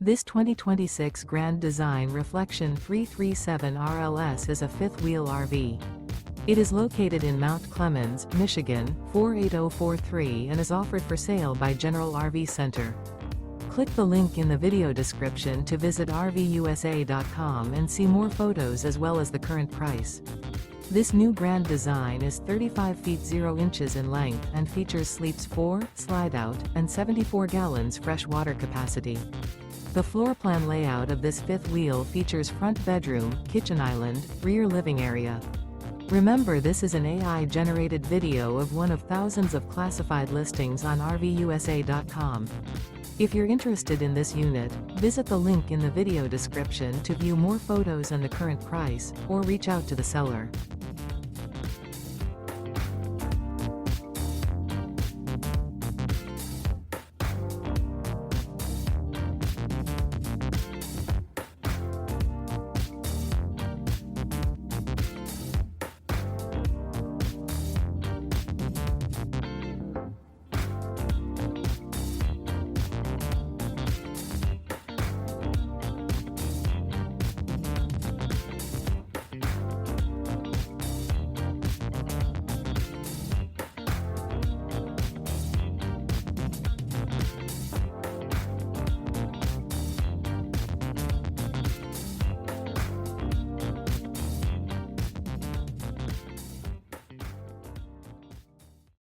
This 2026 Grand Design Reflection 337 RLS is a fifth-wheel RV. It is located in Mount Clemens, Michigan, 48043 and is offered for sale by General RV Center. Click the link in the video description to visit RVUSA.com and see more photos as well as the current price. This new Grand Design is 35 feet 0 inches in length and features sleeps 4, slide-out, and 74 gallons fresh water capacity. The floor plan layout of this fifth wheel features front bedroom, kitchen island, rear living area. Remember, this is an AI-generated video of one of thousands of classified listings on RVUSA.com. If you're interested in this unit, visit the link in the video description to view more photos and the current price, or reach out to the seller.